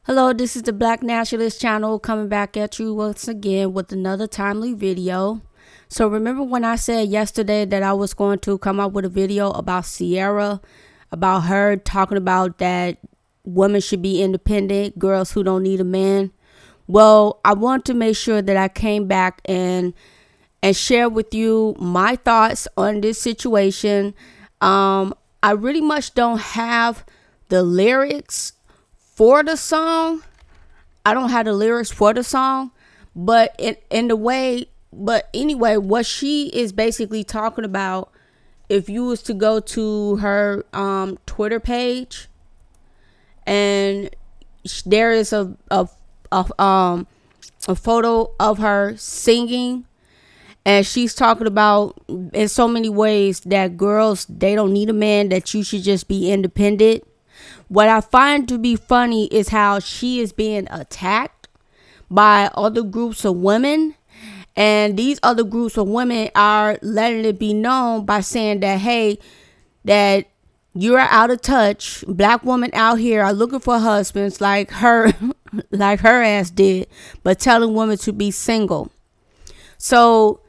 Hello, this is the Black Nationalist channel coming back at you once again with another timely video. So remember when I said yesterday that I was going to come out with a video about Ciara, about her talking about that women should be independent, girls who don't need a man? Well, I want to make sure that I came back and share with you my thoughts on this situation. I really much don't have the lyrics for the song. I don't have the lyrics for the song, but in the way, but anyway, what she is basically talking about, if you was to go to her Twitter page, and there is a photo of her singing, and she's talking about in so many ways that girls, they don't need a man, that you should just be independent. What I find to be funny is how she is being attacked by other groups of women. And these other groups of women are letting it be known by saying that, hey, that you're out of touch. Black women out here are looking for husbands like her, like her ass did, but telling women to be single. So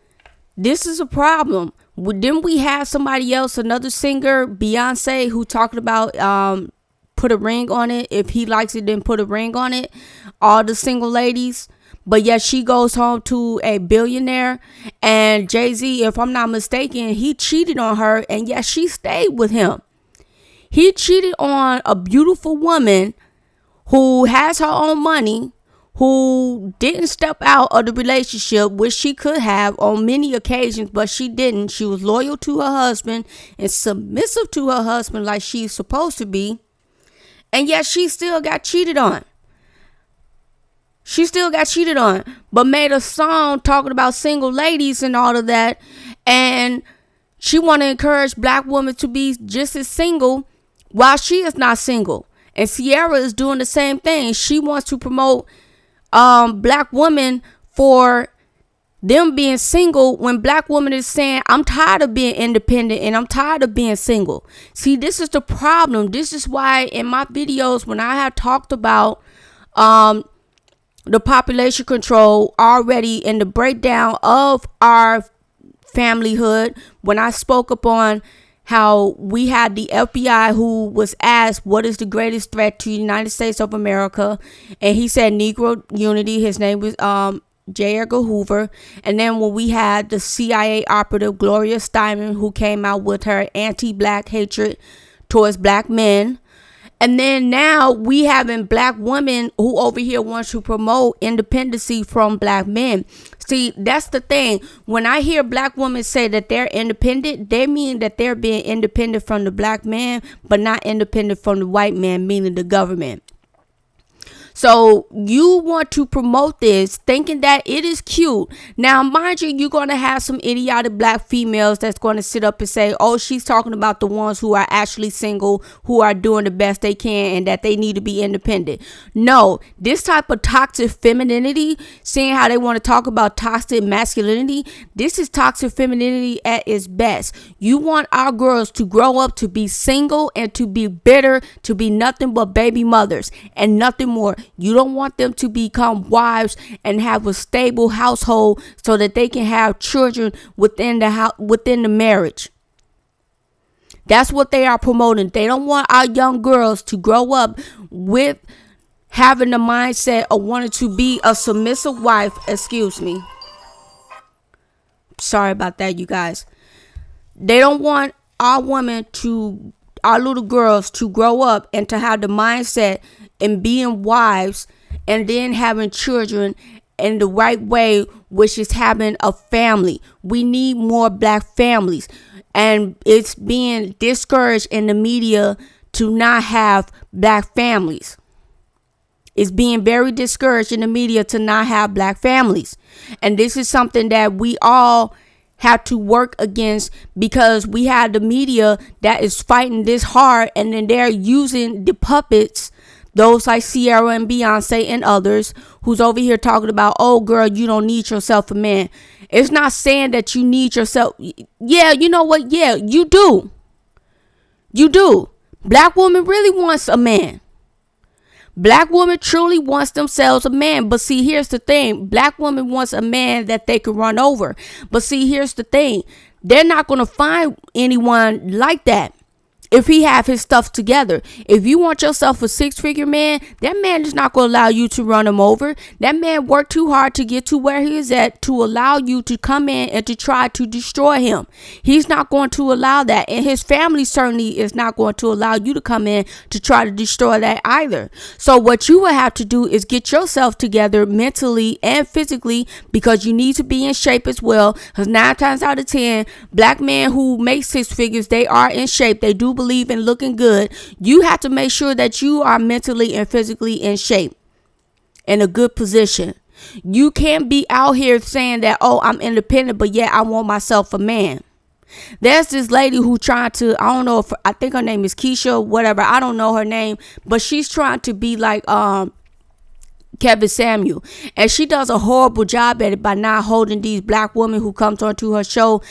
this is a problem. Didn't we have somebody else, another singer, Beyonce, who talking about put a ring on it? If he likes it, then put a ring on it. All the single ladies. But yet she goes home to a billionaire. And Jay-Z, if I'm not mistaken, he cheated on her, and yet she stayed with him. He cheated on a beautiful woman who has her own money, who didn't step out of the relationship, which she could have on many occasions, but she didn't. She was loyal to her husband and submissive to her husband like she's supposed to be. And yet she still got cheated on. She still got cheated on, but made a song talking about single ladies and all of that. And she want to encourage black women to be just as single while she is not single. And Ciara is doing the same thing. She wants to promote black women for them being single, when black women is saying, I'm tired of being independent and I'm tired of being single. See, this is the problem. This is why in my videos, when I have talked about the population control already in the breakdown of our familyhood, when I spoke upon how we had the FBI who was asked what is the greatest threat to the United States of America, and he said Negro unity. His name was J. Edgar Hoover. And then when we had the CIA operative Gloria Steinem, who came out with her anti-black hatred towards black men. And then now we having black women who over here wants to promote independency from black men. See, that's the thing. When I hear black women say that they're independent, they mean that they're being independent from the black man, but not independent from the white man, meaning the government. So you want to promote this thinking that it is cute. Now, mind you, you're going to have some idiotic black females that's going to sit up and say, oh, she's talking about the ones who are actually single, who are doing the best they can, and that they need to be independent. No, this type of toxic femininity, seeing how they want to talk about toxic masculinity, this is toxic femininity at its best. You want our girls to grow up to be single and to be bitter, to be nothing but baby mothers and nothing more. You don't want them to become wives and have a stable household so that they can have children within the marriage. That's what they are promoting. They don't want our young girls to grow up with having the mindset of wanting to be a submissive wife. Excuse me. Sorry about that, you guys. They don't want our little girls to grow up and to have the mindset and being wives and then having children in the right way, which is having a family. We need more black families, and it's being discouraged in the media to not have black families. It's being very discouraged in the media to not have black families. And this is something that we all have to work against, because we have the media that is fighting this hard, and then they're using the puppets, those like Ciara and Beyonce and others, who's over here talking about, oh girl, you don't need yourself a man. It's not saying that you need yourself. Yeah, you know what? Yeah, you do. You do. Black woman really wants a man. Black woman truly wants themselves a man. But see, here's the thing. Black woman wants a man that they can run over. But see, here's the thing. They're not going to find anyone like that if he have his stuff together. If you want yourself a 6-figure man, that man is not going to allow you to run him over. That man worked too hard to get to where he is at to allow you to come in and to try to destroy him. He's not going to allow that. And his family certainly is not going to allow you to come in to try to destroy that either. So what you will have to do is get yourself together mentally and physically, because you need to be in shape as well. Because 9 times out of 10, black men who make 6 figures, they are in shape. They do believe in looking good. You have to make sure that you are mentally and physically in shape, in a good position. You can't be out here saying that, oh, I'm independent, but yet I want myself a man. There's this lady who trying to, I think her name is Keisha or whatever. I don't know her name, but she's trying to be like Kevin Samuel, and she does a horrible job at it by not holding these black women who comes onto her show,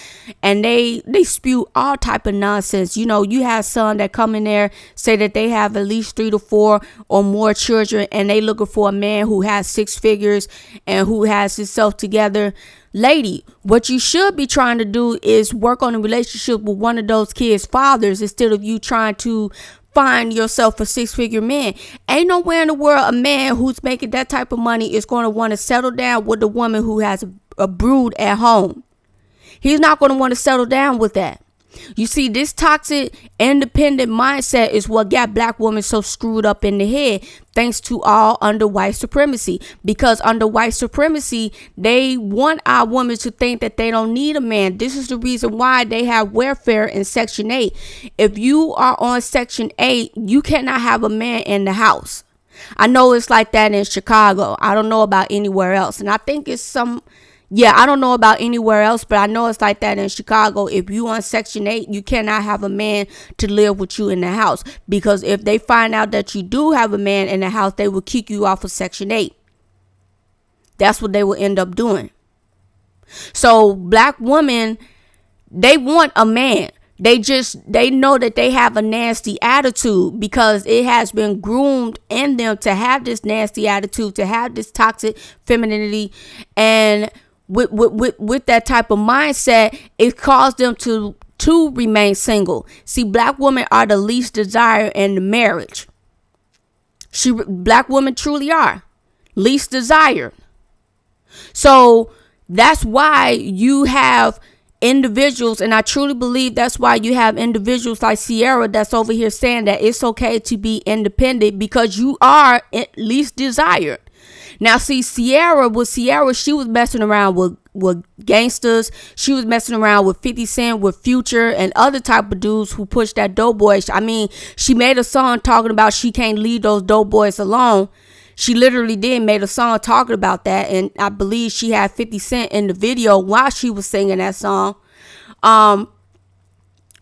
and they spew all type of nonsense. You know, you have some that come in there, say that they have at least 3 to 4 or more children, and they looking for a man who has 6 figures and who has himself together. Lady, what you should be trying to do is work on a relationship with one of those kids' fathers, instead of you trying to find yourself a 6-figure man. Ain't nowhere in the world a man who's making that type of money is going to want to settle down with a woman who has a brood at home. He's not going to want to settle down with that. You see, this toxic, independent mindset is what got black women so screwed up in the head, thanks to all under white supremacy. Because under white supremacy, they want our women to think that they don't need a man. This is the reason why they have welfare in Section 8. If you are on Section 8, you cannot have a man in the house. I know it's like that in Chicago. I don't know about anywhere else. And I think it's I don't know about anywhere else, but I know it's like that in Chicago. If you on Section 8, you cannot have a man to live with you in the house. Because if they find out that you do have a man in the house, they will kick you off of Section 8. That's what they will end up doing. So black women, they want a man. They know that they have a nasty attitude, because it has been groomed in them to have this nasty attitude, to have this toxic femininity. And with that type of mindset, it caused them to remain single. See, black women are the least desired in the marriage. Black women truly are least desired. So that's why you have individuals, and I truly believe that's why you have individuals like Ciara that's over here saying that it's okay to be independent, because you are at least desired. Now, see, Ciara, she was messing around with gangsters. She was messing around with 50 Cent, with Future, and other type of dudes who pushed that dope boy. I mean, she made a song talking about she can't leave those dope boys alone. She literally made a song talking about that, and I believe she had 50 Cent in the video while she was singing that song.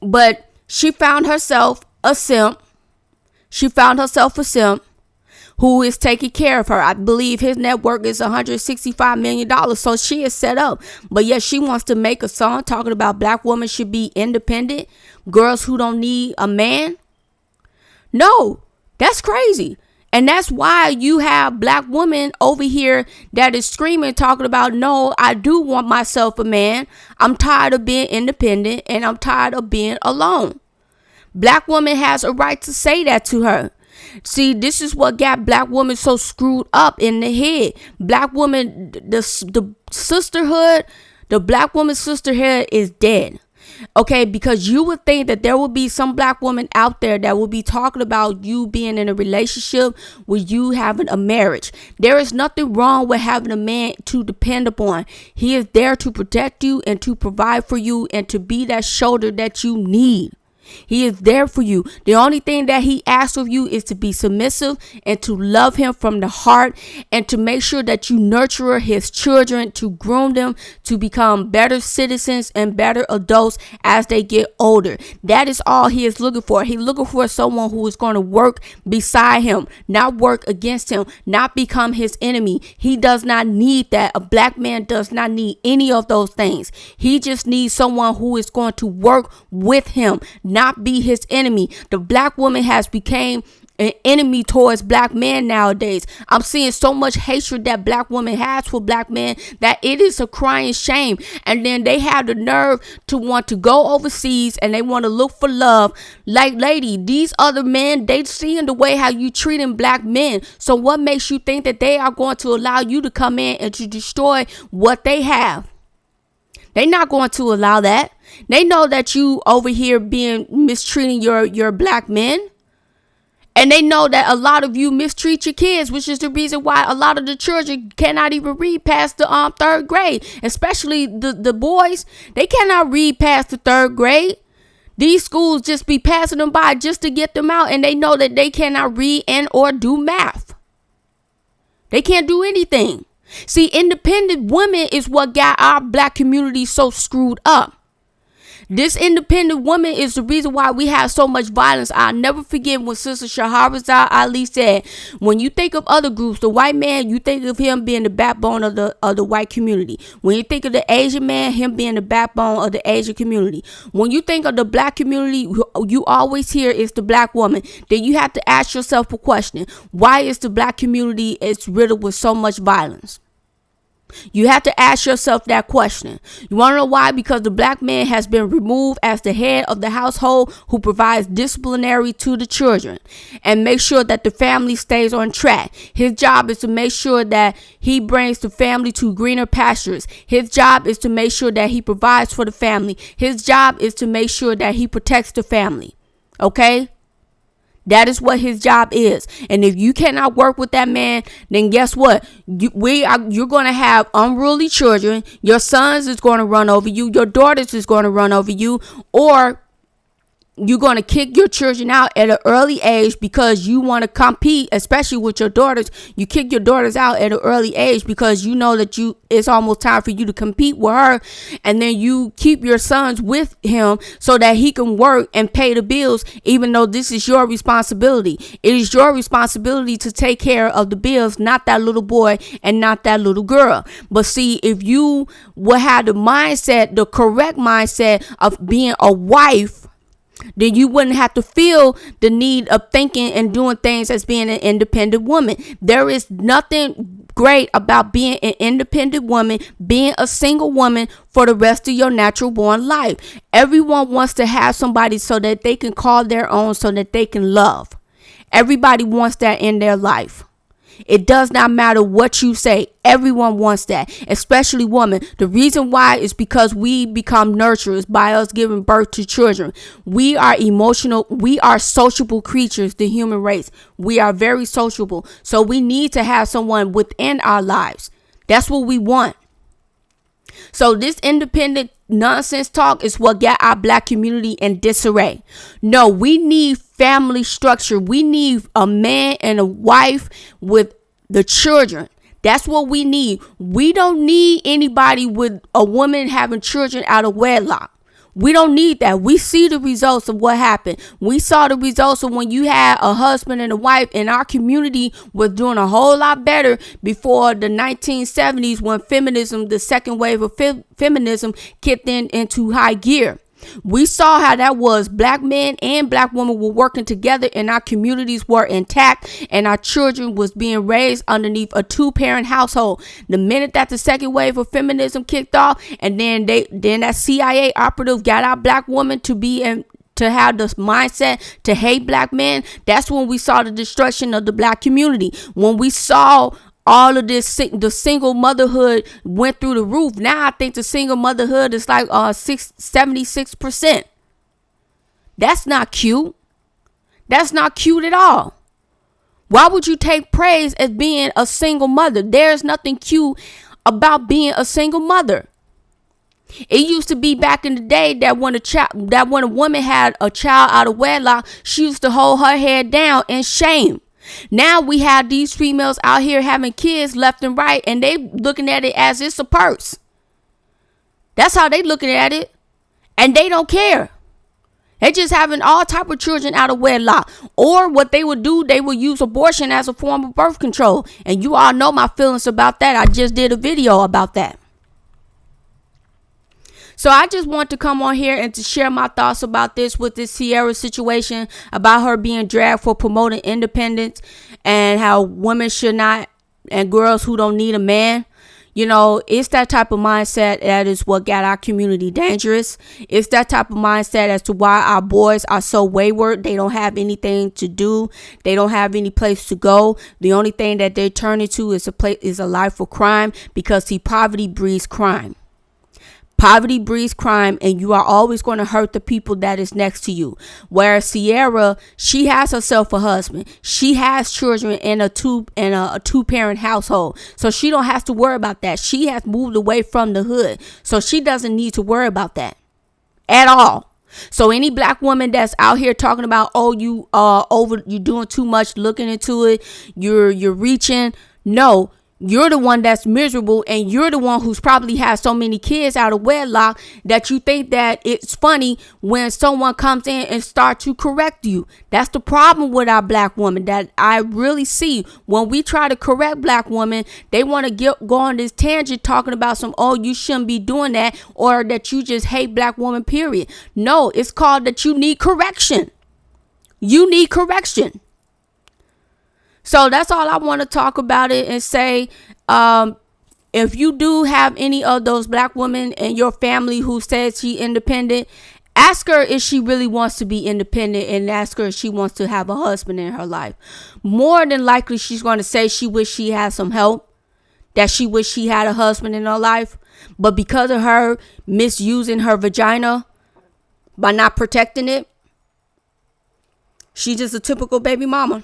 But she found herself a simp. Who is taking care of her. I believe his net worth is $165 million. So she is set up. But yet she wants to make a song talking about black women should be independent. Girls who don't need a man. No, that's crazy. And that's why you have black women over here that is screaming, talking about, no, I do want myself a man. I'm tired of being independent, and I'm tired of being alone. Black woman has a right to say that to her. See, this is what got black women so screwed up in the head. Black women, the sisterhood, the black woman sisterhood is dead. Okay, because you would think that there would be some black woman out there that would be talking about you being in a relationship with you having a marriage. There is nothing wrong with having a man to depend upon. He is there to protect you and to provide for you and to be that shoulder that you need. He is there for you. The only thing that he asks of you is to be submissive and to love him from the heart, and to make sure that you nurture his children, to groom them to become better citizens and better adults as they get older. That is all he is looking for. He's looking for someone who is going to work beside him, not work against him, not become his enemy. He does not need that. A black man does not need any of those things. He just needs someone who is going to work with him, not be his enemy. The black woman has become an enemy towards black men nowadays. I'm seeing so much hatred that black women has for black men that it is a crying shame. And then they have the nerve to want to go overseas and they want to look for love. Like, lady, these other men, they seeing the way how you treating black men. So what makes you think that they are going to allow you to come in and to destroy what they have? They're not going to allow that. They know that you over here being mistreating your black men. And they know that a lot of you mistreat your kids, which is the reason why a lot of the children cannot even read past the 3rd grade. Especially the boys. They cannot read past the 3rd grade. These schools just be passing them by just to get them out. And they know that they cannot read and or do math. They can't do anything. See, independent women is what got our black community so screwed up. This independent woman is the reason why we have so much violence. I'll never forget when Sister Shahrazad Ali said, when you think of other groups, the white man, you think of him being the backbone of the white community. When you think of the Asian man, him being the backbone of the Asian community. When you think of the black community, you always hear it's the black woman. Then you have to ask yourself a question. Why is the black community is riddled with so much violence? You have to ask yourself that question. You want to know why? Because the black man has been removed as the head of the household who provides disciplinary to the children and make sure that the family stays on track. His job is to make sure that he brings the family to greener pastures. His job is to make sure that he provides for the family. His job is to make sure that he protects the family. Okay? That is what his job is. And if you cannot work with that man, then guess what? You're going to have unruly children. Your sons is going to run over you. Your daughters is going to run over you. Or you're going to kick your children out at an early age because you want to compete, especially with your daughters. You kick your daughters out at an early age because you know that it's almost time for you to compete with her. And then you keep your sons with him so that he can work and pay the bills, even though this is your responsibility. It is your responsibility to take care of the bills, not that little boy and not that little girl. But see, if you will have the mindset, the correct mindset of being a wife, then you wouldn't have to feel the need of thinking and doing things as being an independent woman. There is nothing great about being an independent woman, being a single woman for the rest of your natural born life. Everyone wants to have somebody so that they can call their own, so that they can love. Everybody wants that in their life. It does not matter what you say. Everyone wants that, especially women. The reason why is because we become nurturers by us giving birth to children. We are emotional. We are sociable creatures, the human race. We are very sociable. So we need to have someone within our lives. That's what we want. So this independent nonsense talk is what got our black community in disarray. No, we need family structure. We need a man and a wife with the children. That's what we need. We don't need anybody with a woman having children out of wedlock. We don't need that. We see the results of what happened. We saw the results of when you had a husband and a wife, and our community was doing a whole lot better before the 1970s when feminism, the second wave of feminism kicked into high gear. We saw how that was. Black men and black women were working together and our communities were intact and our children was being raised underneath a 2-parent household. The minute that the second wave of feminism kicked off, and then that CIA operative got our black woman to be in, to have this mindset to hate black men, that's when we saw the destruction of the black community. When we saw all of this, the single motherhood went through the roof. Now I think the single motherhood is like 76%. That's not cute. That's not cute at all. Why would you take praise as being a single mother? There's nothing cute about being a single mother. It used to be back in the day that when a woman had a child out of wedlock, she used to hold her head down in shame. Now we have these females out here having kids left and right, and they looking at it as it's a purse. That's how they looking at it, and they don't care. They just having all type of children out of wedlock. Or what they would do, they would use abortion as a form of birth control. And you all know my feelings about that. I just did a video about that. So I just want to come on here and to share my thoughts about this with this Ciara situation, about her being dragged for promoting independence, and how women should not, and girls who don't need a man. It's that type of mindset that is what got our community dangerous. It's that type of mindset as to why our boys are so wayward. They don't have anything to do. They don't have any place to go. The only thing that they turn into is a life of crime, because poverty breeds crime. Poverty breeds crime, and you are always going to hurt the people that is next to you. Whereas Ciara, she has herself a husband. She has children in a two-parent household. So she don't have to worry about that. She has moved away from the hood. So she doesn't need to worry about that at all. So any black woman that's out here talking about, oh, you're doing too much, looking into it, you're reaching. No. You're the one that's miserable, and you're the one who's probably had so many kids out of wedlock that you think that it's funny when someone comes in and start to correct you. That's the problem with our black women that I really see. When we try to correct black women, they want to go on this tangent talking about you shouldn't be doing that, or that you just hate black women, period. No, it's called that you need correction. You need correction. So that's all I want to talk about it and say, if you do have any of those black women in your family who says she independent, ask her if she really wants to be independent, and ask her if she wants to have a husband in her life. More than likely, she's going to say she wish she had some help, that she wish she had a husband in her life. But because of her misusing her vagina by not protecting it, she's just a typical baby mama.